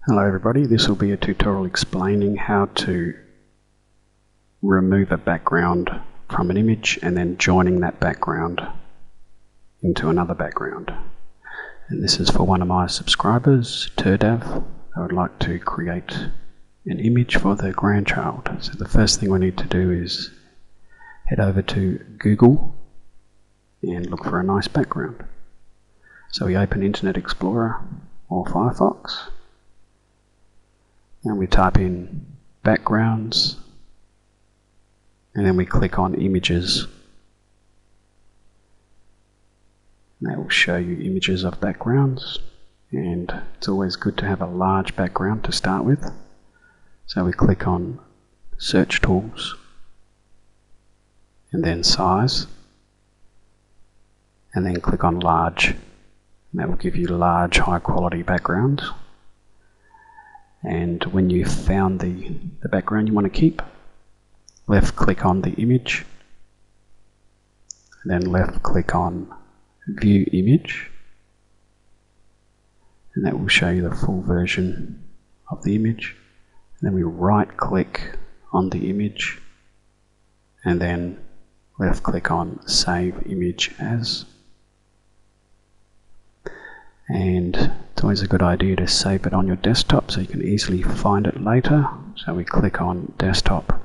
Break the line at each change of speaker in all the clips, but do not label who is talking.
Hello everybody, this will be a tutorial explaining how to remove a background from an image and then joining that background into another background. And this is for one of my subscribers, Turdav. I would like to create an image for their grandchild. So the first thing we need to do is head over to Google and look for a nice background. So we open Internet Explorer or Firefox. And we type in backgrounds and then we click on images. That will show you images of backgrounds, and it's always good to have a large background to start with. So we click on search tools and then size and then click on large. And that will give you large high quality backgrounds. And when you've found the background you want to keep, left click on the image, and then left click on view image, and that will show you the full version of the image. And then we right click on the image and then left click on save image as. And it's always a good idea to save it on your desktop so you can easily find it later. So we click on desktop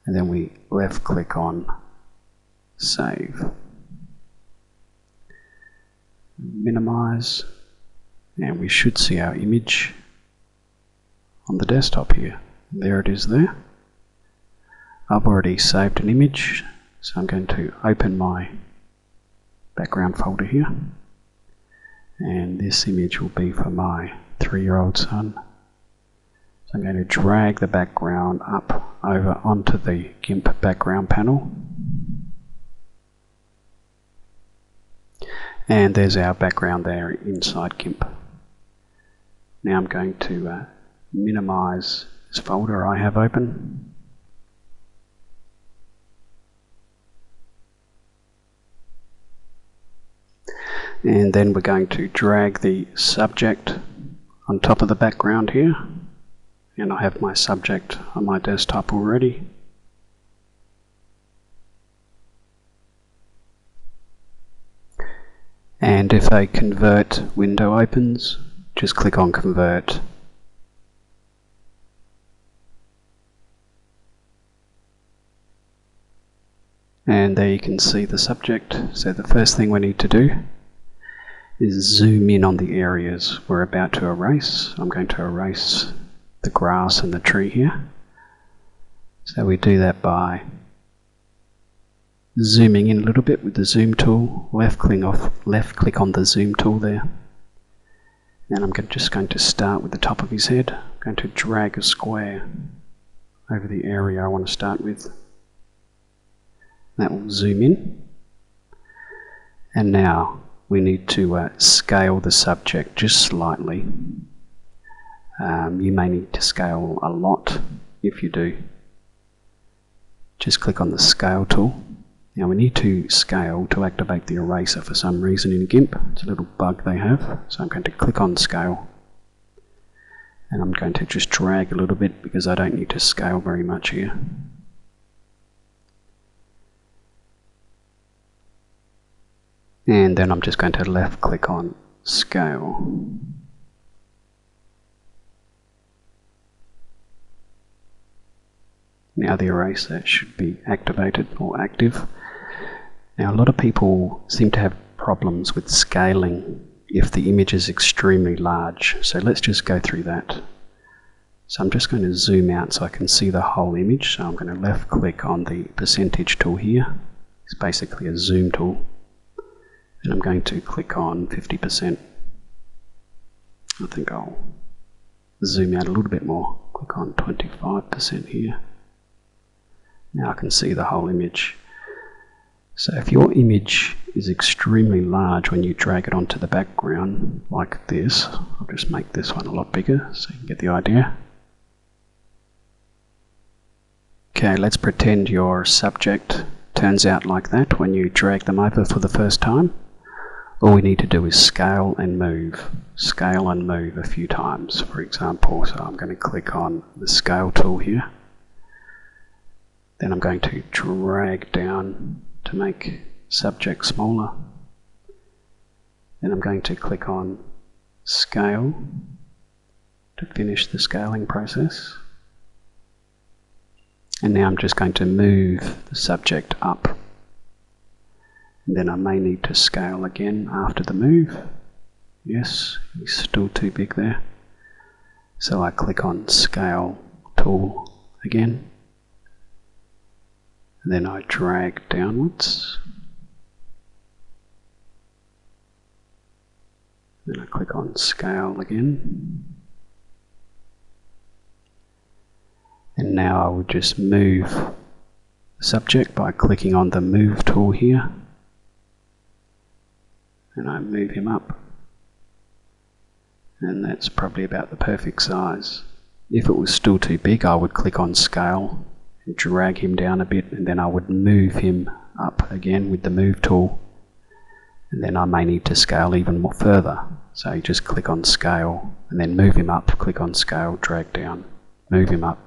and then we left click on save. Minimize, and we should see our image on the desktop here. There it is there. I've already saved an image, so I'm going to open my background folder here, and this image will be for my 3-year-old son. So I'm going to drag the background up over onto the Gimp Background panel, and there's our background there inside Gimp. Now I'm going to minimize this folder I have open. And then we're going to drag the subject on top of the background here. And I have my subject on my desktop already. And if a convert window opens, just click on convert. And there you can see the subject. So the first thing we need to do is zoom in on the areas we're about to erase. I'm going to erase the grass and the tree here. So we do that by zooming in a little bit with the zoom tool, left click on the zoom tool there. And I'm just going to start with the top of his head. I'm going to drag a square over the area I want to start with. That will zoom in. And now we need to scale the subject just slightly. You may need to scale a lot. If you do, just click on the scale tool. Now we need to scale to activate the eraser for some reason in Gimp. It's a little bug they have. So I'm going to click on scale. And I'm going to just drag a little bit because I don't need to scale very much here. And then I'm just going to left click on scale. Now the eraser should be activated or active. Now a lot of people seem to have problems with scaling if the image is extremely large. So let's just go through that. So I'm just going to zoom out so I can see the whole image. So I'm going to left click on the percentage tool here. It's basically a zoom tool. And I'm going to click on 50%. I think I'll zoom out a little bit more. Click on 25% here. Now I can see the whole image. So if your image is extremely large when you drag it onto the background like this, I'll just make this one a lot bigger so you can get the idea. Okay, let's pretend your subject turns out like that when you drag them over for the first time. all we need to do is scale and move a few times, for example. So I'm going to click on the scale tool here. Then I'm going to drag down to make subject smaller. Then I'm going to click on scale to finish the scaling process. And now I'm just going to move the subject up. And then I may need to scale again after the move. Yes, he's still too big there. So I click on scale tool again. And then I drag downwards. Then I click on scale again. And now I would just move the subject by clicking on the move tool here. And I move him up. And that's probably about the perfect size. If it was still too big, I would click on scale and drag him down a bit, and then I would move him up again with the move tool. And then I may need to scale even more further. So you just click on scale and then move him up, click on scale, drag down, move him up.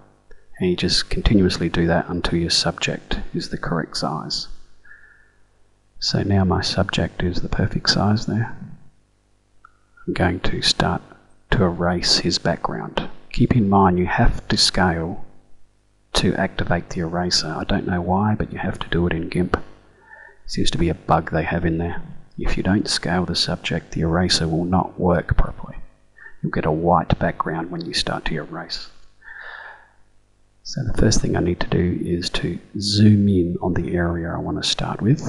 And you just continuously do that until your subject is the correct size. So now my subject is the perfect size there. I'm going to start to erase his background. Keep in mind you have to scale to activate the eraser. I don't know why, but you have to do it in Gimp. It seems to be a bug they have in there. If you don't scale the subject, the eraser will not work properly. You'll get a white background when you start to erase. So the first thing I need to do is to zoom in on the area I want to start with.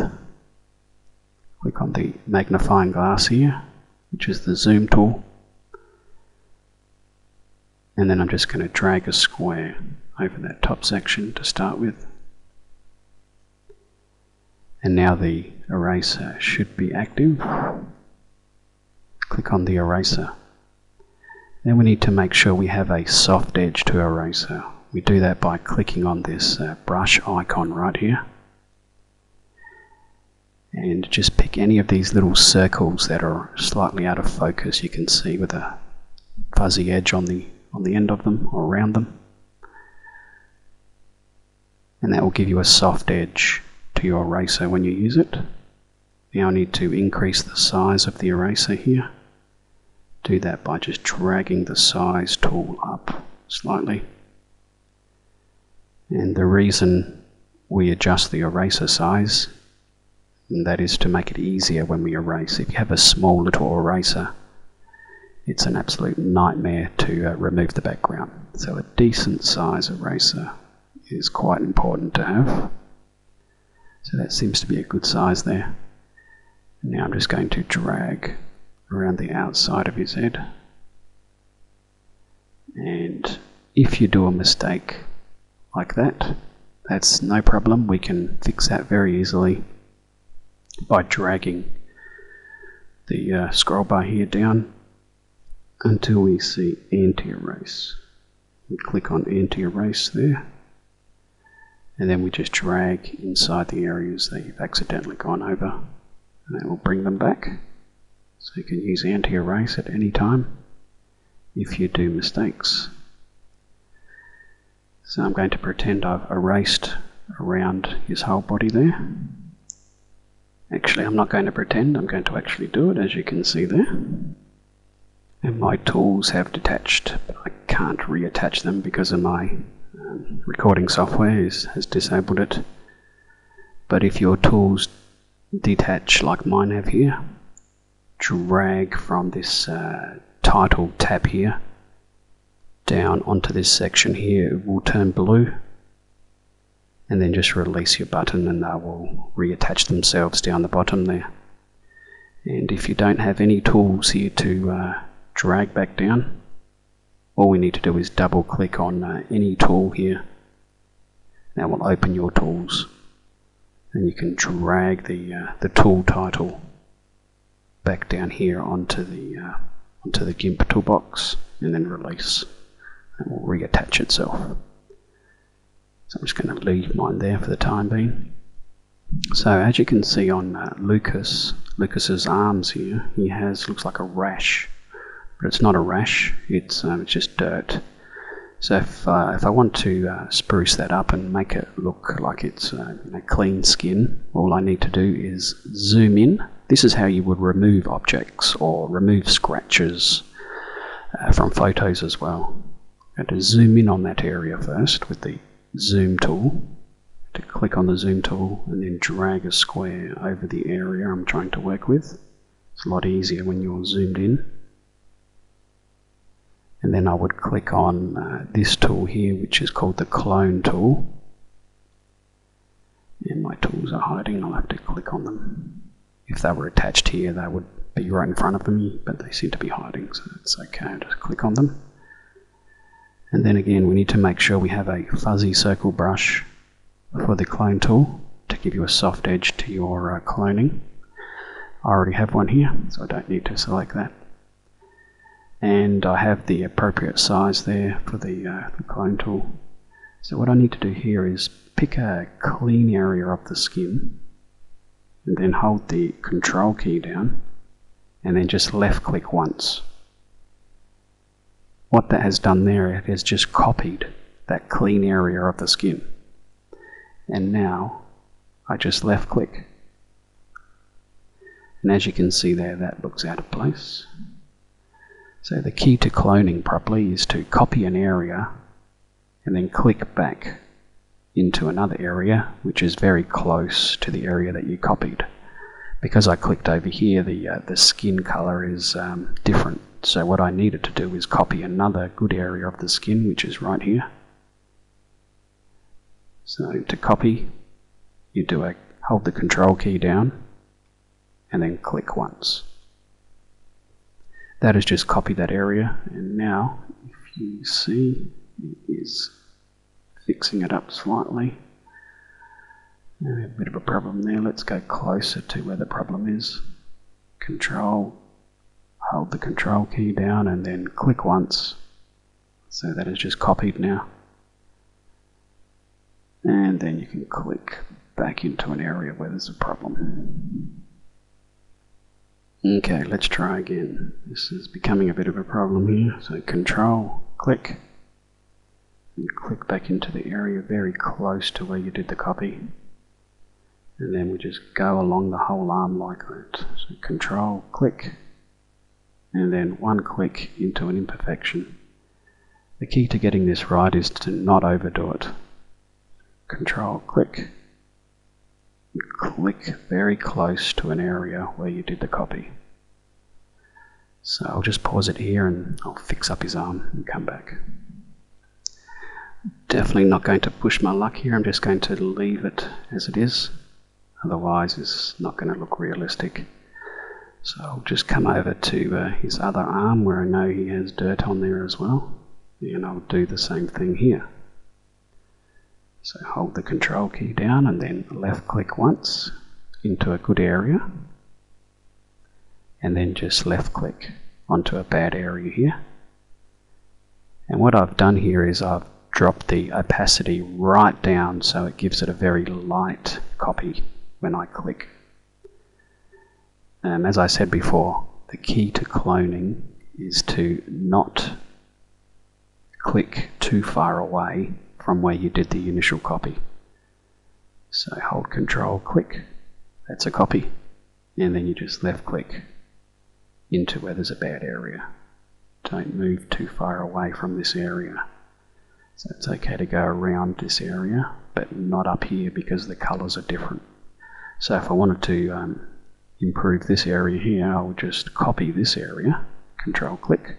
Click on the magnifying glass here, which is the zoom tool. And then I'm just going to drag a square over that top section to start with. And now the eraser should be active. Click on the eraser. Then we need to make sure we have a soft edge to eraser. We do that by clicking on this brush icon right here. And just pick any of these little circles that are slightly out of focus. You can see with a fuzzy edge on the end of them or around them. And that will give you a soft edge to your eraser when you use it. Now I need to increase the size of the eraser here. Do that by just dragging the size tool up slightly. And the reason we adjust the eraser size, and that is to make it easier when we erase. If you have a small little eraser, it's an absolute nightmare to remove the background. So a decent size eraser is quite important to have. So that seems to be a good size there. And now I'm just going to drag around the outside of his head. And if you do a mistake like that, that's no problem. We can fix that very easily by dragging the scroll bar here down until we see anti-erase. We click on anti-erase there, and then we just drag inside the areas that you've accidentally gone over, and that will bring them back. So you can use anti-erase at any time if you do mistakes. So I'm going to pretend I've erased around his whole body there. Actually, I'm not going to pretend, I'm going to actually do it, as you can see there. And my tools have detached, but I can't reattach them because of my recording software has disabled it. But if your tools detach like mine have here, drag from this title tab here down onto this section here. It will turn blue, and then just release your button and they will reattach themselves down the bottom there. And if you don't have any tools here to drag back down, all we need to do is double click on any tool here. That will open your tools, and you can drag the tool title back down here onto the GIMP toolbox, and then release. It will reattach itself. So I'm just going to leave mine there for the time being. So as you can see on Lucas's arms here, he looks like a rash, but it's not a rash. It's just dirt. So if I want to spruce that up and make it look like it's clean skin, all I need to do is zoom in. This is how you would remove objects or remove scratches from photos as well. I'm going to zoom in on that area first with the zoom tool. To click on the zoom tool and then drag a square over the area I'm trying to work with. It's a lot easier when you're zoomed in. And then I would click on this tool here, which is called the clone tool. And my tools are hiding, I'll have to click on them. If they were attached here, they would be right in front of me, but they seem to be hiding, so it's okay, I'll just click on them. And then again, we need to make sure we have a fuzzy circle brush for the clone tool to give you a soft edge to your cloning. I already have one here, so I don't need to select that. And I have the appropriate size there for the clone tool. So what I need to do here is pick a clean area of the skin and then hold the control key down and then just left click once. What that has done there, it has just copied that clean area of the skin. And now I just left click. And as you can see there, that looks out of place. So the key to cloning properly is to copy an area and then click back into another area which is very close to the area that you copied. Because I clicked over here, the skin color is different. So what I needed to do is copy another good area of the skin, which is right here. So to copy, you hold the control key down and then click once. That has just copied that area, and now if you see, it is fixing it up slightly. A bit of a problem there. Let's go closer to where the problem is. Hold the control key down and then click once. So that is just copied now. And then you can click back into an area where there's a problem. Okay, let's try again. This is becoming a bit of a problem here. So control, click, and click back into the area very close to where you did the copy. And then we just go along the whole arm like that. So control, click, and then one click into an imperfection. The key to getting this right is to not overdo it. Control, click, click very close to an area where you did the copy. So I'll just pause it here and I'll fix up his arm and come back. Definitely not going to push my luck here, I'm just going to leave it as it is, otherwise it's not going to look realistic. So I'll just come over to his other arm where I know he has dirt on there as well, and I'll do the same thing here. So hold the control key down and then left click once into a good area, and then just left click onto a bad area here. And what I've done here is I've dropped the opacity right down so it gives it a very light copy when I click. As I said before, the key to cloning is to not click too far away from where you did the initial copy. So hold control, click, that's a copy, and then you just left click into where there's a bad area. Don't move too far away from this area. So it's okay to go around this area, but not up here because the colors are different. So if I wanted to improve this area here, I would just copy this area, control click,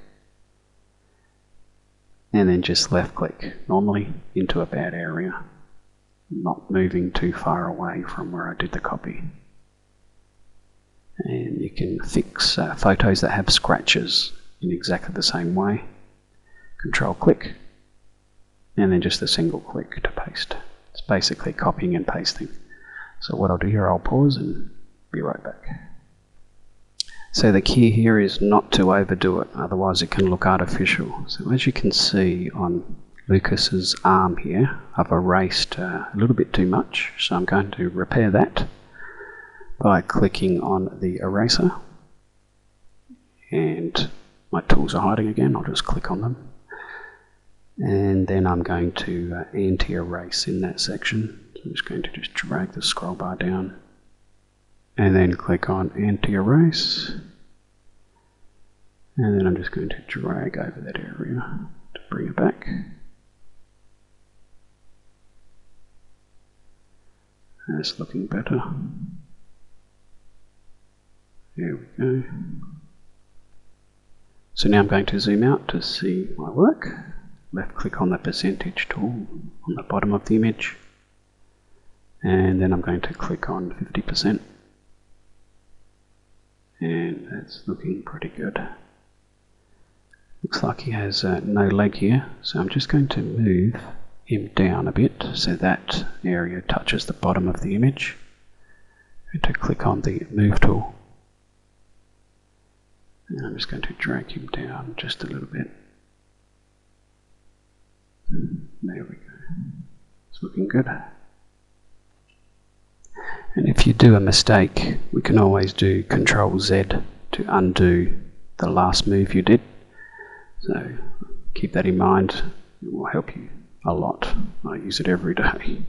and then just left click, normally into a bad area, not moving too far away from where I did the copy. And you can fix photos that have scratches in exactly the same way. Control click, and then just a single click to paste. It's basically copying and pasting. So what I'll do here, I'll pause and be right back. So the key here is not to overdo it, otherwise it can look artificial. So as you can see on Lucas's arm here, I've erased a little bit too much, so I'm going to repair that by clicking on the eraser. And my tools are hiding again, I'll just click on them. And then I'm going to anti-erase in that section. So I'm just going to just drag the scroll bar down and then click on anti-erase. And then I'm just going to drag over that area to bring it back. That's looking better. There we go. So now I'm going to zoom out to see my work. Left click on the percentage tool on the bottom of the image. And then I'm going to click on 50%. And that's looking pretty good. Looks like he has no leg here, so I'm just going to move him down a bit so that area touches the bottom of the image. I'm going to click on the move tool. And I'm just going to drag him down just a little bit. There we go. It's looking good. And if you do a mistake, we can always do Ctrl Z to undo the last move you did. So keep that in mind, it will help you a lot. I use it every day.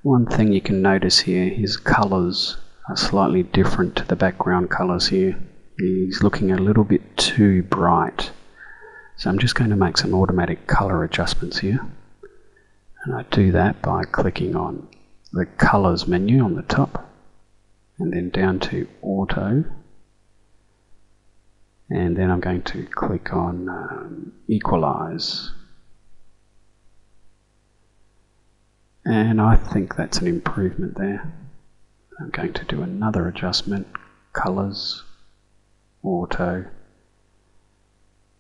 One thing you can notice here, his colours are slightly different to the background colours here. He's looking a little bit too bright. So I'm just going to make some automatic colour adjustments here. And I do that by clicking on the colours menu on the top and then down to auto. And then I'm going to click on equalize. And I think that's an improvement there. I'm going to do another adjustment, colors, auto,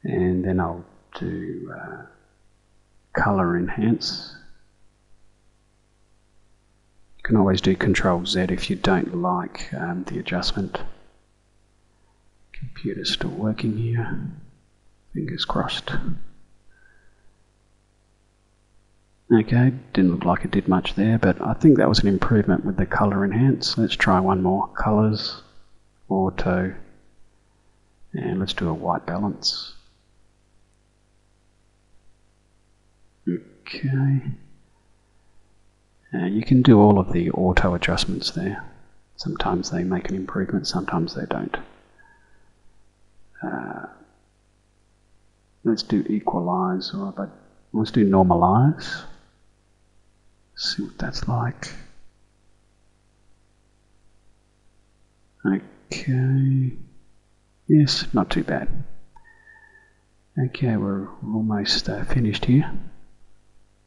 and then I'll do color enhance. You can always do Ctrl Z if you don't like the adjustment. Computer's still working here, fingers crossed. Okay, didn't look like it did much there, but I think that was an improvement with the color enhance. Let's try one more. Colors, auto, and let's do a white balance. Okay. You can do all of the auto adjustments there. Sometimes they make an improvement, sometimes they don't. Let's do equalize, but let's do normalize. See what that's like. Okay. Yes, not too bad. Okay, we're almost finished here.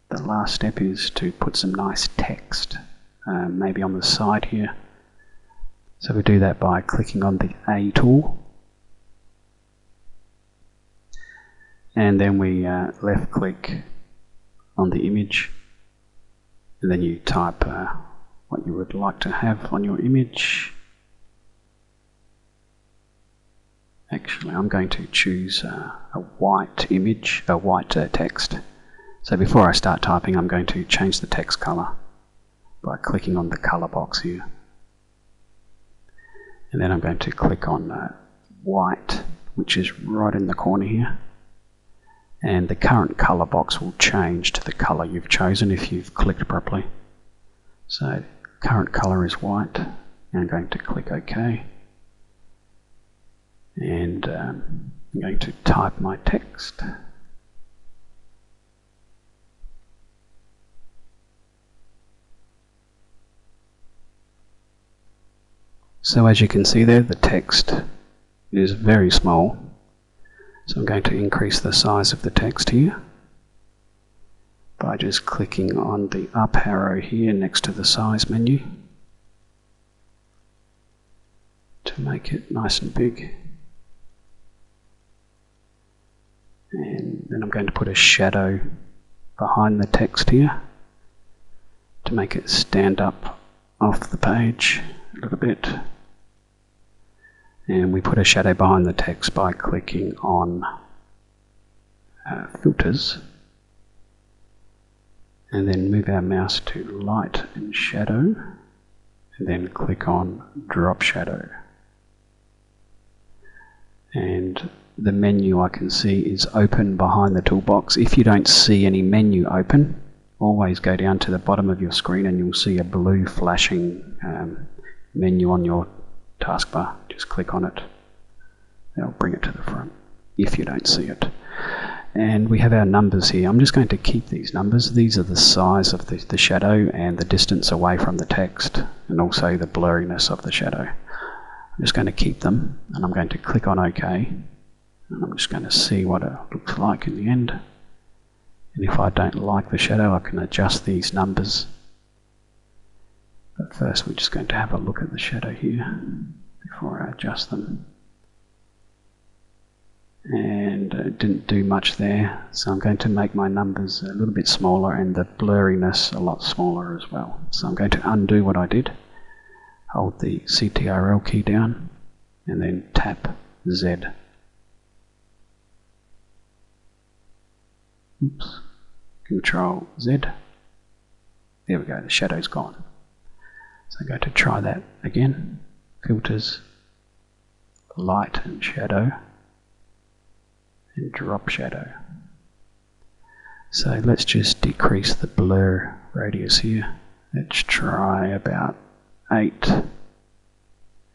The last step is to put some nice text, maybe on the side here. So we do that by clicking on the A tool. And then we left click on the image, and then you type what you would like to have on your image. Actually, I'm going to choose a white image, a white text. So before I start typing, I'm going to change the text color by clicking on the color box here. And then I'm going to click on white, which is right in the corner here. And the current color box will change to the color you've chosen if you've clicked properly. So current color is white, and I'm going to click OK. And I'm going to type my text. So as you can see there, the text is very small. So I'm going to increase the size of the text here by just clicking on the up arrow here next to the size menu to make it nice and big. And then I'm going to put a shadow behind the text here to make it stand up off the page a little bit. And we put a shadow behind the text by clicking on filters, and then move our mouse to light and shadow, and then click on drop shadow. And the menu I can see is open behind the toolbox. If you don't see any menu open, always go down to the bottom of your screen and you'll see a blue flashing menu on your taskbar. Just click on it. That'll bring it to the front if you don't see it. And we have our numbers here. I'm just going to keep these numbers. These are the size of the shadow and the distance away from the text, and also the blurriness of the shadow. I'm just going to keep them, and I'm going to click on OK, and I'm just going to see what it looks like in the end. And if I don't like the shadow, I can adjust these numbers. But first we're just going to have a look at the shadow here before I adjust them. And it didn't do much there, so I'm going to make my numbers a little bit smaller and the blurriness a lot smaller as well. So I'm going to undo what I did, hold the CTRL key down, and then tap Z. Oops. Control Z. There we go, the shadow's gone. So I'm going to try that again. Filters, light and shadow, and drop shadow. So let's just decrease the blur radius here. Let's try about 8,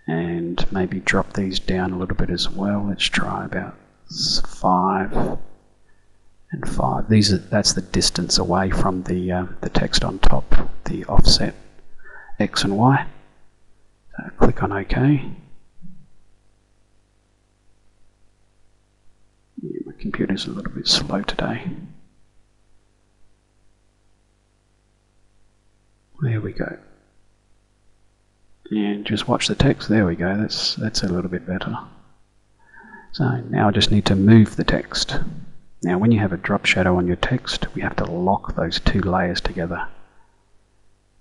and maybe drop these down a little bit as well. Let's try about 5 and 5. That's the distance away from the text on top, the offset X and Y. So click on OK. Yeah, my computer's a little bit slow today. There we go. And just watch the text. There we go. That's a little bit better. So now I just need to move the text. Now when you have a drop shadow on your text, we have to lock those two layers together.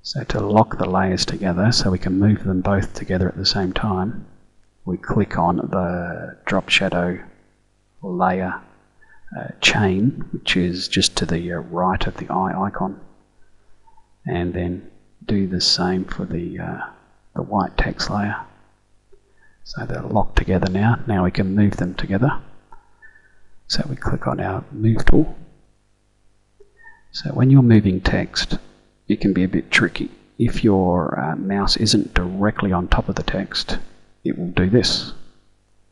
So to lock the layers together so we can move them both together at the same time, we click on the drop shadow layer chain, which is just to the right of the eye icon, and then do the same for the white text layer. So they're locked together now. Now we can move them together. So we click on our move tool. So when you're moving text, it can be a bit tricky. If your mouse isn't directly on top of the text, it will do this.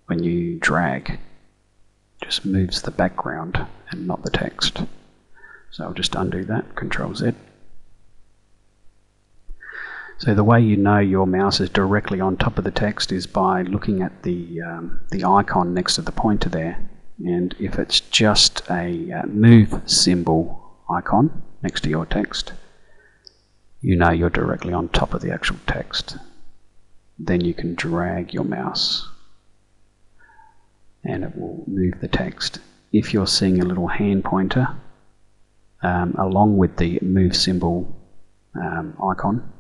When you drag, it just moves the background and not the text. So I'll just undo that, Control Z. So the way you know your mouse is directly on top of the text is by looking at the icon next to the pointer there. And if it's just a move symbol icon next to your text, you know you're directly on top of the actual text. Then you can drag your mouse and it will move the text. If you're seeing a little hand pointer along with the move symbol icon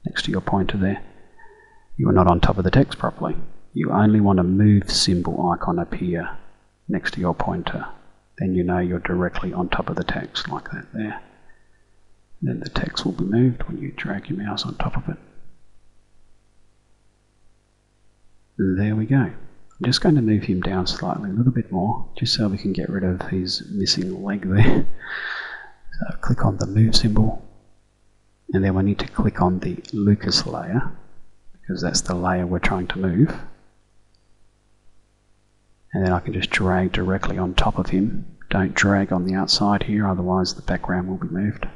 next to your pointer there, you are not on top of the text properly. You only want a move symbol icon appear next to your pointer. Then you know you're directly on top of the text, like that there. Then the text will be moved when you drag your mouse on top of it. There we go. I'm just going to move him down slightly, a little bit more, just so we can get rid of his missing leg there. So click on the move symbol, and then we need to click on the Lucas layer, because that's the layer we're trying to move. And then I can just drag directly on top of him. Don't drag on the outside here, otherwise the background will be moved.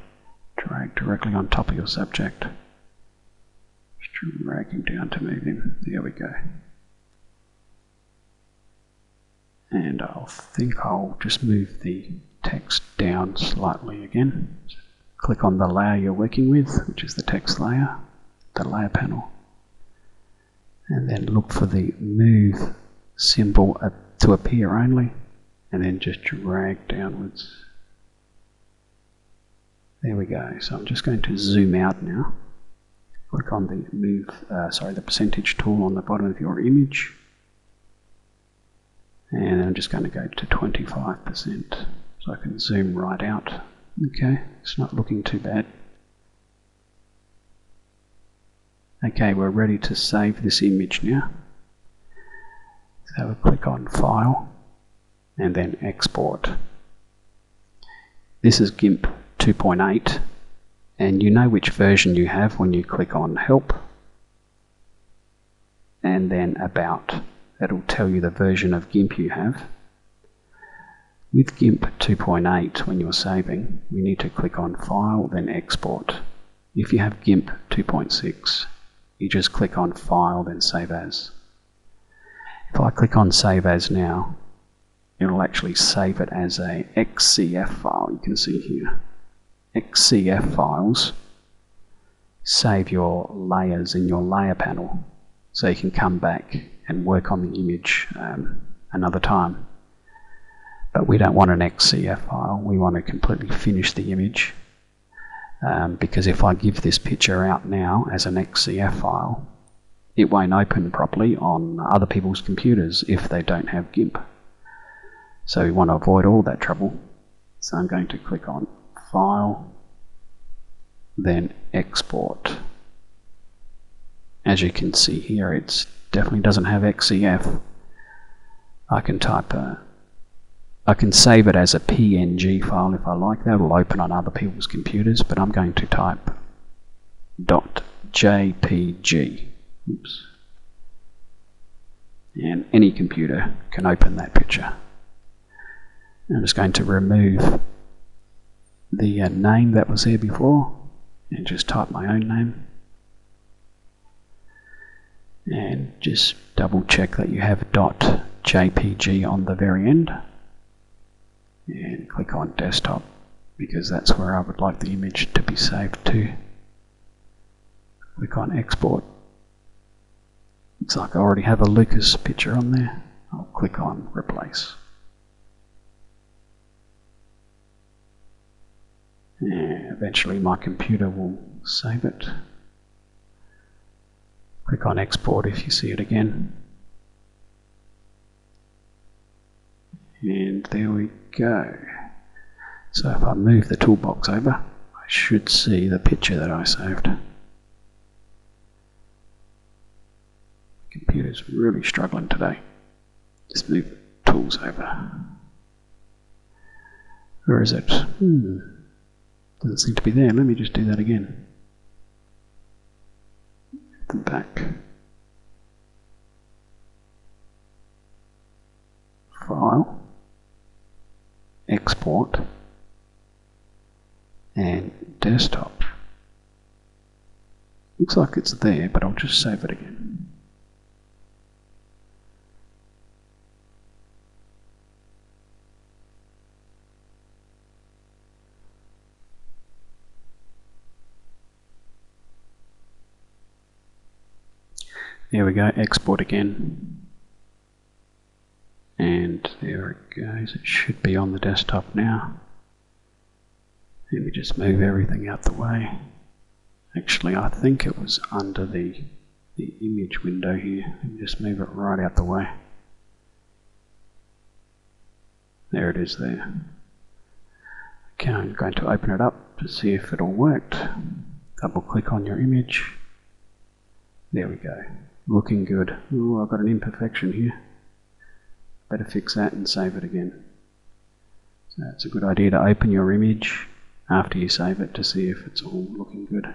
Drag directly on top of your subject. Just drag him down to move him. There we go. And I think I'll just move the text down slightly again. Click on the layer you're working with, which is the text layer, the layer panel. And then look for the move symbol to appear only, and then just drag downwards. There we go. So I'm just going to zoom out now. Click on the the percentage tool on the bottom of your image, And I'm just going to go to 25% so I can zoom right out. Okay, it's not looking too bad. Okay, we're ready to save this image now. So we'll click on File and then Export. This is Gimp 2.8, and you know which version you have when you click on Help and then About. That'll tell you the version of Gimp you have. With Gimp 2.8, when you're saving, we need to click on File, then Export. If you have Gimp 2.6, you just click on File, then Save As. If I click on Save As now, it'll actually save it as a XCF file. You can see here. XCF files save your layers in your layer panel, so you can come back and work on the image another time. But we don't want an XCF file, we want to completely finish the image, because if I give this picture out now as an XCF file, it won't open properly on other people's computers if they don't have Gimp. So we want to avoid all that trouble. So I'm going to click on File, then Export. As you can see here, it definitely doesn't have XCF. I can save it as a PNG file if I like. That will open on other people's computers, but I'm going to type .jpg. Oops. And any computer can open that picture. I'm just going to remove the name that was there before and just type my own name. And just double check that you have .jpg on the very end. And click on Desktop, because that's where I would like the image to be saved to. Click on Export. Looks like I already have a Lucas picture on there. I'll click on Replace. And eventually my computer will save it. Click on Export if you see it again. And there we go. So if I move the toolbox over, I should see the picture that I saved. Computer's really struggling today. Just move the tools over. Where is it? Doesn't seem to be there. Let me just do that again. Them back. File. Export. And Desktop. Looks like it's there, but I'll just save it again. There we go, export again. And there it goes, it should be on the desktop now. Let me just move everything out the way. Actually, I think it was under the image window here. Let me just move it right out the way. There it is there. Okay, I'm going to open it up to see if it all worked. Double click on your image. There we go. Looking good. Oh, I've got an imperfection here. Better fix that and save it again. So it's a good idea to open your image after you save it to see if it's all looking good.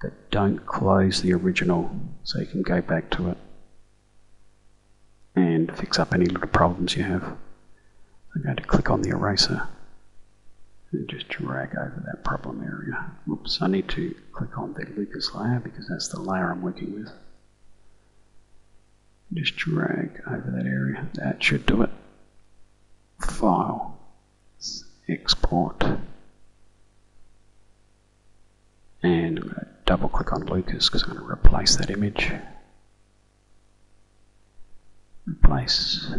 But don't close the original, so you can go back to it and fix up any little problems you have. I'm going to click on the eraser and just drag over that problem area. Whoops, I need to click on the Lucas layer because that's the layer I'm working with. Just drag over that area. That should do it. File, Export, and I'm going to double click on Lucas because I'm going to replace that image. Replace.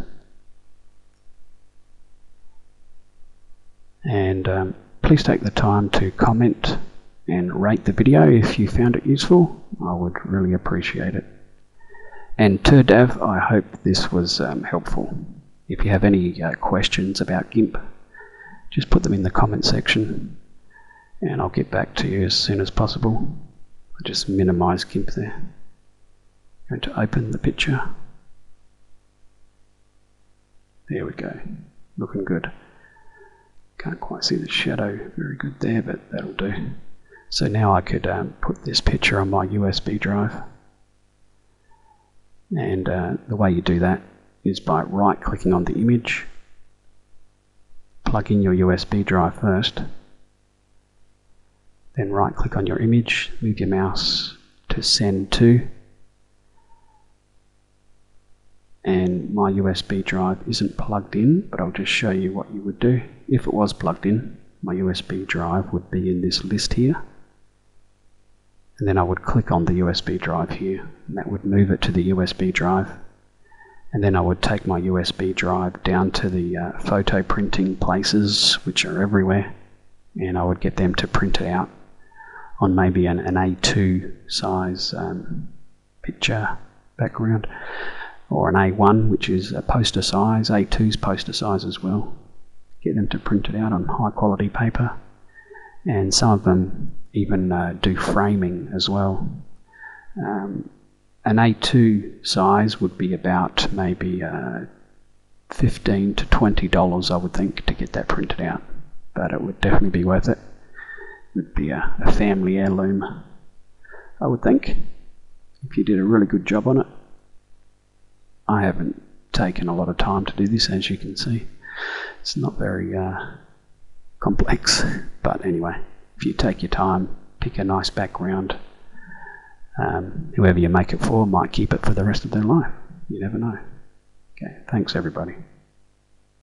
And please take the time to comment and rate the video if you found it useful. I would really appreciate it. And TurDav, I hope this was helpful. If you have any questions about Gimp, just put them in the comment section and I'll get back to you as soon as possible. I'll just minimize Gimp there. Going to open the picture. There we go, looking good. Can't quite see the shadow very good there, but that'll do. So now I could put this picture on my USB drive. And the way you do that is by right clicking on the image, plug in your USB drive first, then right click on your image, move your mouse to send to, and my USB drive isn't plugged in, but I'll just show you what you would do. If it was plugged in, my USB drive would be in this list here, and then I would click on the USB drive here, and that would move it to the USB drive, and then I would take my USB drive down to the photo printing places, which are everywhere, and I would get them to print it out on maybe an A2 size picture background, or an A1, which is a poster size. A2's poster size as well. Get them to print it out on high quality paper, and some of them even do framing as well. An A2 size would be about maybe $15 to $20, I would think, to get that printed out, but it would definitely be worth it. It would be a family heirloom, I would think, if you did a really good job on it. I haven't taken a lot of time to do this, as you can see. It's not very complex, but anyway, if you take your time, pick a nice background, whoever you make it for might keep it for the rest of their life. You never know. Okay, thanks everybody.